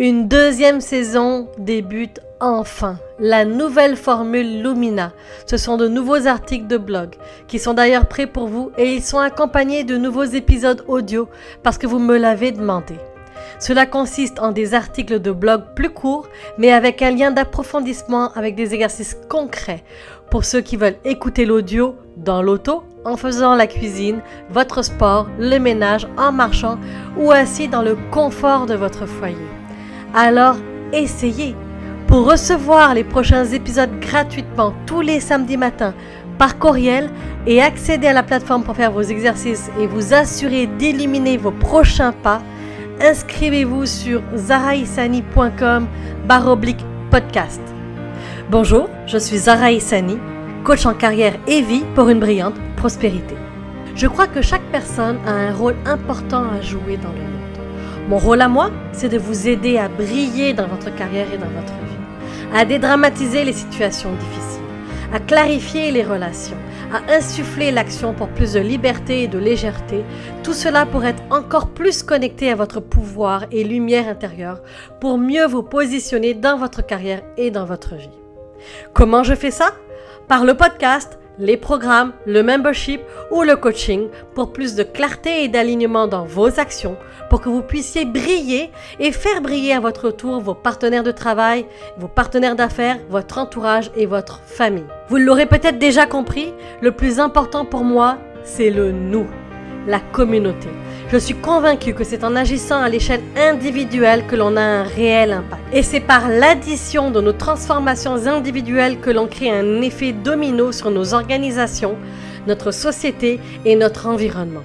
Une deuxième saison débute enfin. La nouvelle formule Lumina. Ce sont de nouveaux articles de blog qui sont d'ailleurs prêts pour vous et ils sont accompagnés de nouveaux épisodes audio parce que vous me l'avez demandé. Cela consiste en des articles de blog plus courts mais avec un lien d'approfondissement avec des exercices concrets pour ceux qui veulent écouter l'audio dans l'auto, en faisant la cuisine, votre sport, le ménage, en marchant ou assis dans le confort de votre foyer. Alors, essayez! Pour recevoir les prochains épisodes gratuitement tous les samedis matins par courriel et accéder à la plateforme pour faire vos exercices et vous assurer d'éliminer vos prochains pas, inscrivez-vous sur zaraissani.com/podcast. Bonjour, je suis Zara Issani, coach en carrière et vie pour une brillante prospérité. Je crois que chaque personne a un rôle important à jouer dans le monde. Mon rôle à moi, c'est de vous aider à briller dans votre carrière et dans votre vie, à dédramatiser les situations difficiles, à clarifier les relations, à insuffler l'action pour plus de liberté et de légèreté, tout cela pour être encore plus connecté à votre pouvoir et lumière intérieure, pour mieux vous positionner dans votre carrière et dans votre vie. Comment je fais ça? Par le podcast, les programmes, le membership ou le coaching pour plus de clarté et d'alignement dans vos actions, pour que vous puissiez briller et faire briller à votre tour vos partenaires de travail, vos partenaires d'affaires, votre entourage et votre famille. Vous l'aurez peut-être déjà compris, le plus important pour moi, c'est le nous, la communauté. Je suis convaincue que c'est en agissant à l'échelle individuelle que l'on a un réel impact. Et c'est par l'addition de nos transformations individuelles que l'on crée un effet domino sur nos organisations, notre société et notre environnement.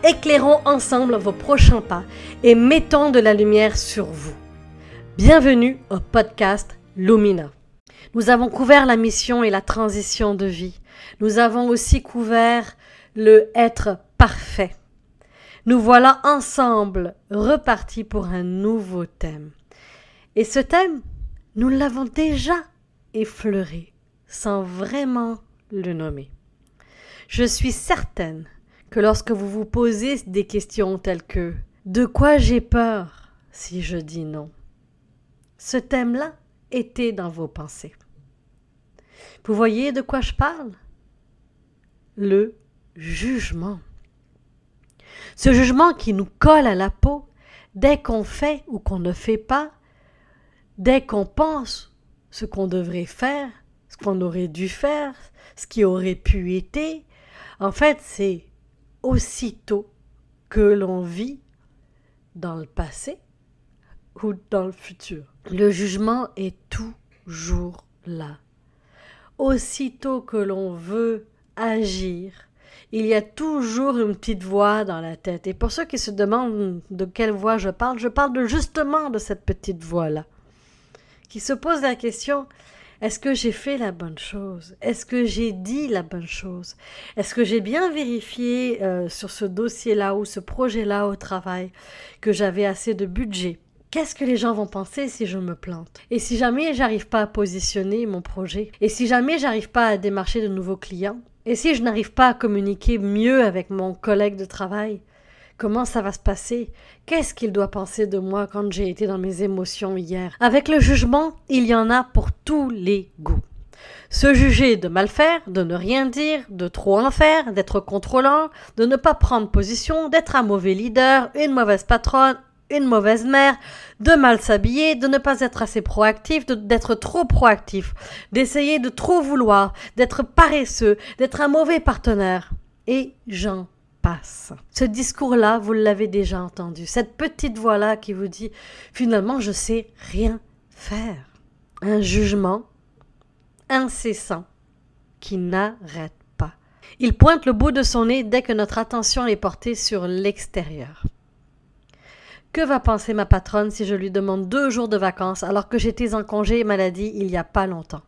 Éclairons ensemble vos prochains pas et mettons de la lumière sur vous. Bienvenue au podcast Lumina. Nous avons couvert la mission et la transition de vie. Nous avons aussi couvert le être parfait. Nous voilà ensemble repartis pour un nouveau thème. Et ce thème, nous l'avons déjà effleuré sans vraiment le nommer. Je suis certaine que lorsque vous vous posez des questions telles que « De quoi j'ai peur si je dis non ?» ce thème-là était dans vos pensées. Vous voyez de quoi je parle? Le jugement. Ce jugement qui nous colle à la peau dès qu'on fait ou qu'on ne fait pas, dès qu'on pense ce qu'on devrait faire, ce qu'on aurait dû faire, ce qui aurait pu être. En fait, c'est aussitôt que l'on vit dans le passé ou dans le futur. Le jugement est toujours là. Aussitôt que l'on veut agir, il y a toujours une petite voix dans la tête. Et pour ceux qui se demandent de quelle voix je parle justement de cette petite voix-là, qui se pose la question, est-ce que j'ai fait la bonne chose? Est-ce que j'ai dit la bonne chose? Est-ce que j'ai bien vérifié sur ce dossier-là ou ce projet-là au travail que j'avais assez de budget? Qu'est-ce que les gens vont penser si je me plante? Et si jamais j'arrive pas à positionner mon projet? Et si jamais j'arrive pas à démarcher de nouveaux clients? Et si je n'arrive pas à communiquer mieux avec mon collègue de travail? Comment ça va se passer? Qu'est-ce qu'il doit penser de moi quand j'ai été dans mes émotions hier? Avec le jugement, il y en a pour tous les goûts. Se juger de mal faire, de ne rien dire, de trop en faire, d'être contrôlant, de ne pas prendre position, d'être un mauvais leader, une mauvaise patronne, une mauvaise mère, de mal s'habiller, de ne pas être assez proactif, d'être trop proactif, d'essayer de trop vouloir, d'être paresseux, d'être un mauvais partenaire. Et j'en passe. Ce discours-là, vous l'avez déjà entendu. Cette petite voix-là qui vous dit « Finalement, je sais rien faire ». Un jugement incessant qui n'arrête pas. Il pointe le bout de son nez dès que notre attention est portée sur l'extérieur. Que va penser ma patronne si je lui demande 2 jours de vacances alors que j'étais en congé maladie il n'y a pas longtemps?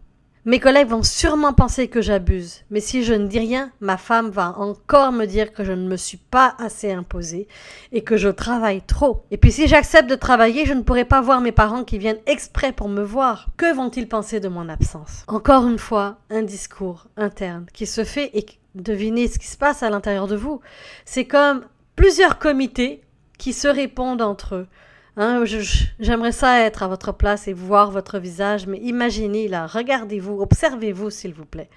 Mes collègues vont sûrement penser que j'abuse, mais si je ne dis rien, ma femme va encore me dire que je ne me suis pas assez imposée et que je travaille trop. Et puis si j'accepte de travailler, je ne pourrai pas voir mes parents qui viennent exprès pour me voir. Que vont-ils penser de mon absence? Encore une fois, un discours interne qui se fait et devinez ce qui se passe à l'intérieur de vous. C'est comme plusieurs comités qui se répondent entre eux. Hein, j'aimerais ça être à votre place et voir votre visage, mais imaginez là, regardez-vous, observez-vous s'il vous plaît.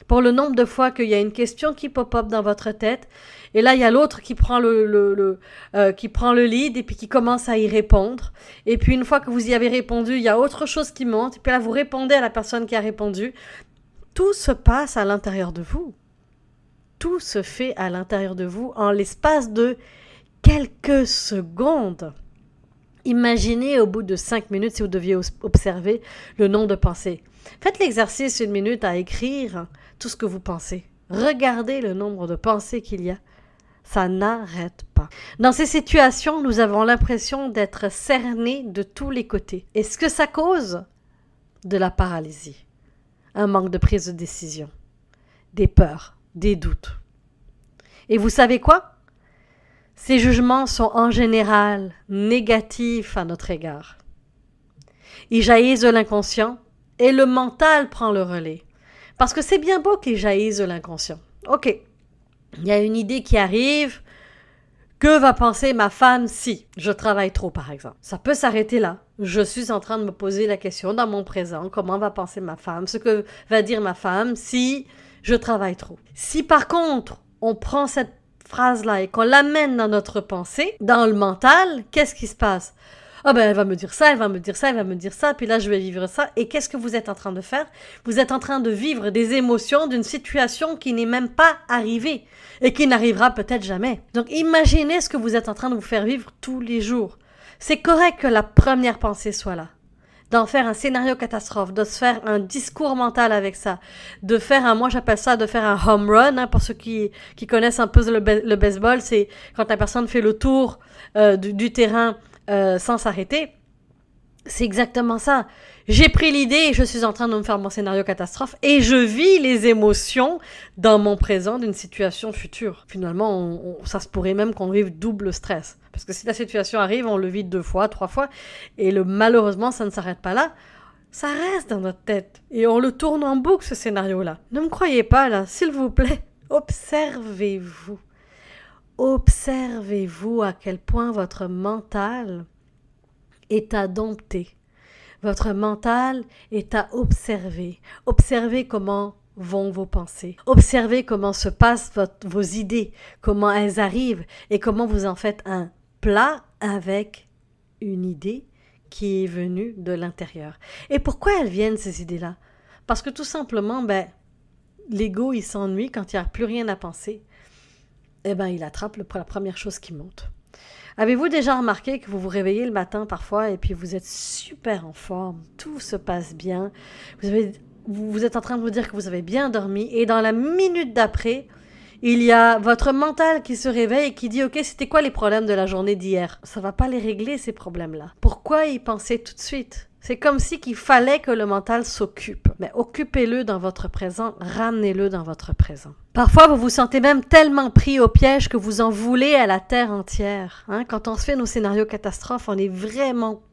Pour le nombre de fois qu'il y a une question qui pop-up dans votre tête, et là il y a l'autre qui prend qui prend le lead et puis qui commence à y répondre. Et puis une fois que vous y avez répondu, il y a autre chose qui monte, et puis là vous répondez à la personne qui a répondu. Tout se passe à l'intérieur de vous. Tout se fait à l'intérieur de vous en l'espace de quelques secondes. Imaginez au bout de 5 minutes, si vous deviez observer le nombre de pensées. Faites l'exercice 1 minute à écrire tout ce que vous pensez. Regardez le nombre de pensées qu'il y a. Ça n'arrête pas. Dans ces situations, nous avons l'impression d'être cernés de tous les côtés. Et ce que ça cause? De la paralysie, un manque de prise de décision, des peurs, des doutes. Et vous savez quoi? Ces jugements sont en général négatifs à notre égard. Ils jaillissent de l'inconscient et le mental prend le relais. Parce que c'est bien beau qu'ils jaillissent de l'inconscient. Ok, il y a une idée qui arrive. Que va penser ma femme si je travaille trop, par exemple? Ça peut s'arrêter là. Je suis en train de me poser la question dans mon présent. Comment va penser ma femme? Ce que va dire ma femme si je travaille trop. Si par contre, on prend cette phrase-là et qu'on l'amène dans notre pensée, dans le mental, qu'est-ce qui se passe? Ah ben elle va me dire ça, elle va me dire ça, elle va me dire ça, puis là je vais vivre ça. Et qu'est-ce que vous êtes en train de faire? Vous êtes en train de vivre des émotions d'une situation qui n'est même pas arrivée et qui n'arrivera peut-être jamais. Donc imaginez ce que vous êtes en train de vous faire vivre tous les jours. C'est correct que la première pensée soit là. D'en faire un scénario catastrophe, de se faire un discours mental avec ça, de faire moi j'appelle ça de faire un home run, hein, pour ceux qui connaissent un peu le baseball, c'est quand la personne fait le tour du terrain sans s'arrêter. C'est exactement ça. J'ai pris l'idée et je suis en train de me faire mon scénario catastrophe et je vis les émotions dans mon présent d'une situation future. Finalement, ça se pourrait même qu'on vive double stress. Parce que si la situation arrive, on le vit 2 fois, 3 fois et malheureusement, ça ne s'arrête pas là. Ça reste dans notre tête et on le tourne en boucle, ce scénario-là. Ne me croyez pas, là, s'il vous plaît. Observez-vous. Observez-vous à quel point votre mental est à dompter. Votre mental est à observer. Observez comment vont vos pensées. Observez comment se passent vos idées, comment elles arrivent et comment vous en faites un plat avec une idée qui est venue de l'intérieur. Et pourquoi elles viennent ces idées-là? Parce que tout simplement, l'ego, il s'ennuie quand il n'y a plus rien à penser. Il attrape la première chose qui monte. Avez-vous déjà remarqué que vous vous réveillez le matin parfois et puis vous êtes super en forme, tout se passe bien, vous êtes en train de vous dire que vous avez bien dormi et dans la minute d'après, il y a votre mental qui se réveille et qui dit « Ok, c'était quoi les problèmes de la journée d'hier ?» Ça ne va pas les régler ces problèmes-là. Pourquoi y penser tout de suite? C'est comme si qu'il fallait que le mental s'occupe. Mais occupez-le dans votre présent, ramenez-le dans votre présent. Parfois, vous vous sentez même tellement pris au piège que vous en voulez à la terre entière. Quand on se fait nos scénarios catastrophes, on est vraiment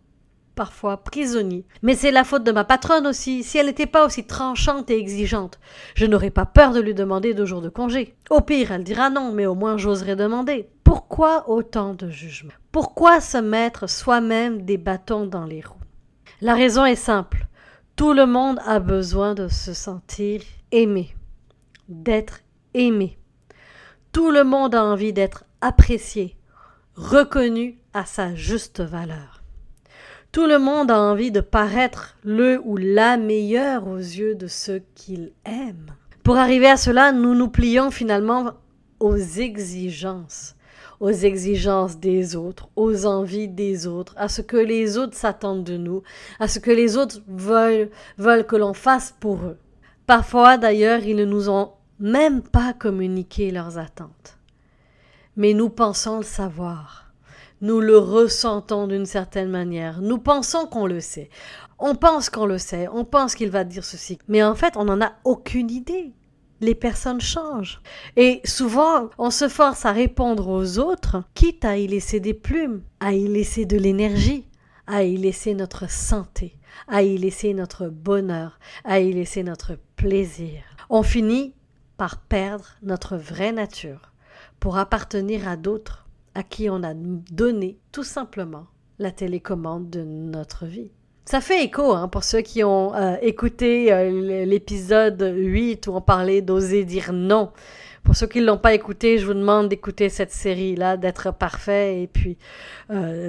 parfois prisonnier. Mais c'est la faute de ma patronne aussi. Si elle n'était pas aussi tranchante et exigeante, je n'aurais pas peur de lui demander 2 jours de congé. Au pire, elle dira non, mais au moins j'oserais demander. Pourquoi autant de jugement? Pourquoi se mettre soi-même des bâtons dans les roues? La raison est simple. Tout le monde a besoin de se sentir aimé, d'être aimé. Tout le monde a envie d'être apprécié, reconnu à sa juste valeur. Tout le monde a envie de paraître le ou la meilleure aux yeux de ceux qu'il aime. Pour arriver à cela, nous nous plions finalement aux exigences des autres, aux envies des autres, à ce que les autres s'attendent de nous, à ce que les autres veulent que l'on fasse pour eux. Parfois, d'ailleurs, ils ne nous ont même pas communiqué leurs attentes. Mais nous pensons le savoir. Nous le ressentons d'une certaine manière. Nous pensons qu'on le sait. On pense qu'on le sait. On pense qu'il va dire ceci. Mais en fait, on n'en a aucune idée. Les personnes changent. Et souvent, on se force à répondre aux autres, quitte à y laisser des plumes, à y laisser de l'énergie, à y laisser notre santé, à y laisser notre bonheur, à y laisser notre plaisir. On finit par perdre notre vraie nature pour appartenir à d'autres à qui on a donné tout simplement la télécommande de notre vie. Ça fait écho pour ceux qui ont écouté l'épisode 8 où on parlait d'oser dire non. Pour ceux qui ne l'ont pas écouté, je vous demande d'écouter cette série-là, d'être parfait et puis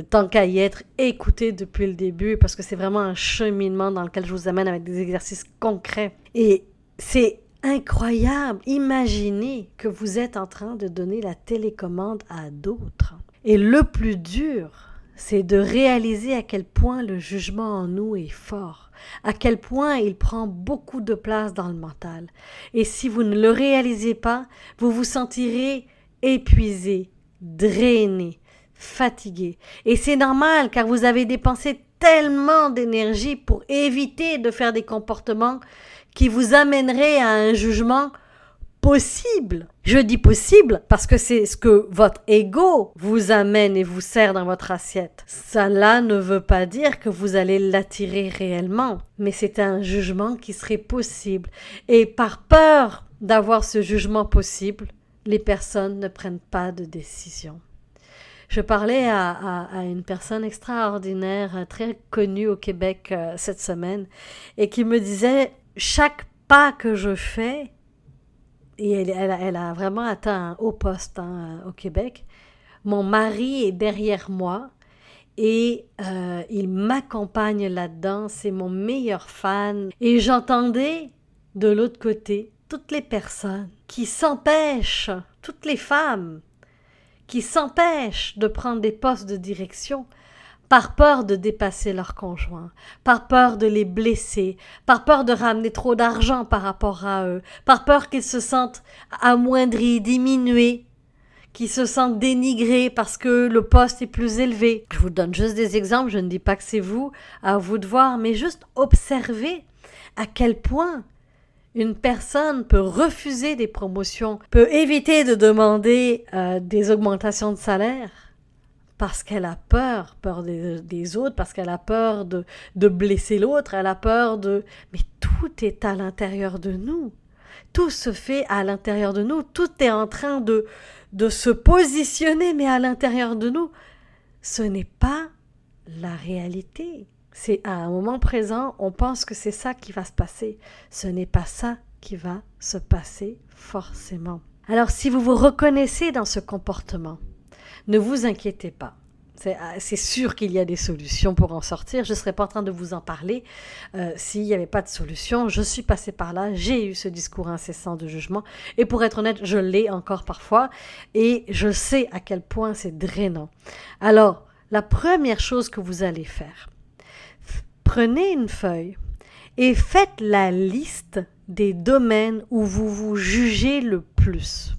tant qu'à y être, écoutez depuis le début parce que c'est vraiment un cheminement dans lequel je vous amène avec des exercices concrets. Et c'est incroyable. Imaginez que vous êtes en train de donner la télécommande à d'autres. Et le plus dur, c'est de réaliser à quel point le jugement en nous est fort, à quel point il prend beaucoup de place dans le mental. Et si vous ne le réalisez pas, vous vous sentirez épuisé, drainé, fatigué. Et c'est normal car vous avez dépensé tellement d'énergie pour éviter de faire des comportements qui vous amèneraient à un jugement possible. Je dis possible parce que c'est ce que votre ego vous amène et vous sert dans votre assiette. Cela ne veut pas dire que vous allez l'attirer réellement, mais c'est un jugement qui serait possible. Et par peur d'avoir ce jugement possible, les personnes ne prennent pas de décision. Je parlais à une personne extraordinaire, très connue au Québec cette semaine, et qui me disait « Chaque pas que je fais, et elle a vraiment atteint un haut poste au Québec. Mon mari est derrière moi et il m'accompagne là-dedans. C'est mon meilleur fan. Et j'entendais de l'autre côté toutes les personnes qui s'empêchent, toutes les femmes qui s'empêchent de prendre des postes de direction par peur de dépasser leur conjoint, par peur de les blesser, par peur de ramener trop d'argent par rapport à eux, par peur qu'ils se sentent amoindris, diminués, qu'ils se sentent dénigrés parce que le poste est plus élevé. Je vous donne juste des exemples, je ne dis pas que c'est vous, à vous de voir, mais juste observez à quel point une personne peut refuser des promotions, peut éviter de demander des augmentations de salaire, parce qu'elle a peur des autres, parce qu'elle a peur de blesser l'autre, elle a peur de... Mais tout est à l'intérieur de nous. Tout se fait à l'intérieur de nous. Tout est en train de se positionner, mais à l'intérieur de nous. Ce n'est pas la réalité. C'est à un moment présent, on pense que c'est ça qui va se passer. Ce n'est pas ça qui va se passer forcément. Alors, si vous vous reconnaissez dans ce comportement, ne vous inquiétez pas. C'est sûr qu'il y a des solutions pour en sortir. Je ne serais pas en train de vous en parler s'il n'y avait pas de solution. Je suis passée par là. J'ai eu ce discours incessant de jugement. Et pour être honnête, je l'ai encore parfois. Et je sais à quel point c'est drainant. Alors, la première chose que vous allez faire, prenez une feuille et faites la liste des domaines où vous vous jugez le plus.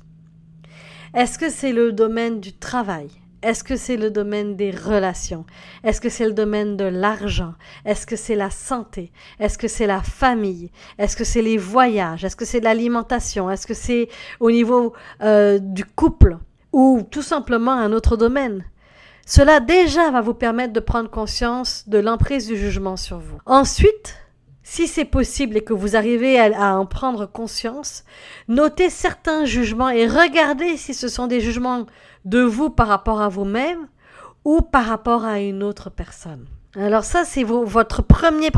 Est-ce que c'est le domaine du travail? Est-ce que c'est le domaine des relations? Est-ce que c'est le domaine de l'argent? Est-ce que c'est la santé? Est-ce que c'est la famille? Est-ce que c'est les voyages? Est-ce que c'est l'alimentation? Est-ce que c'est au niveau du couple? Ou tout simplement un autre domaine? Cela déjà va vous permettre de prendre conscience de l'emprise du jugement sur vous. Ensuite, si c'est possible et que vous arrivez à en prendre conscience, notez certains jugements et regardez si ce sont des jugements de vous par rapport à vous-même ou par rapport à une autre personne. Alors ça, c'est votre premier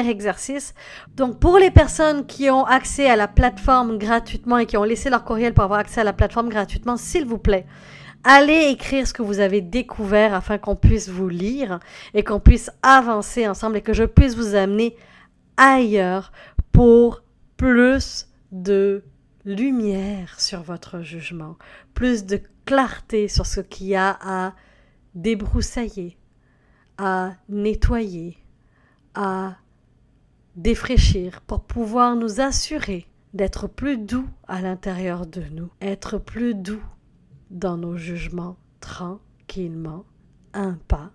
exercice. Donc pour les personnes qui ont accès à la plateforme gratuitement et qui ont laissé leur courriel pour avoir accès à la plateforme gratuitement, s'il vous plaît, allez écrire ce que vous avez découvert afin qu'on puisse vous lire et qu'on puisse avancer ensemble et que je puisse vous amener ailleurs pour plus de lumière sur votre jugement, plus de clarté sur ce qu'il y a à débroussailler, à nettoyer, à défraîchir pour pouvoir nous assurer d'être plus doux à l'intérieur de nous, être plus doux dans nos jugements tranquillement, un pas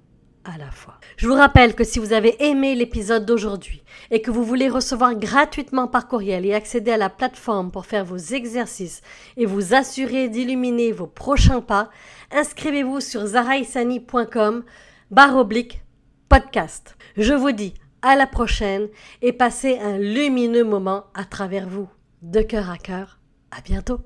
à la fois. Je vous rappelle que si vous avez aimé l'épisode d'aujourd'hui et que vous voulez recevoir gratuitement par courriel et accéder à la plateforme pour faire vos exercices et vous assurer d'illuminer vos prochains pas, inscrivez-vous sur zaraïsani.com/podcast. Je vous dis à la prochaine et passez un lumineux moment à travers vous. De cœur à cœur, à bientôt.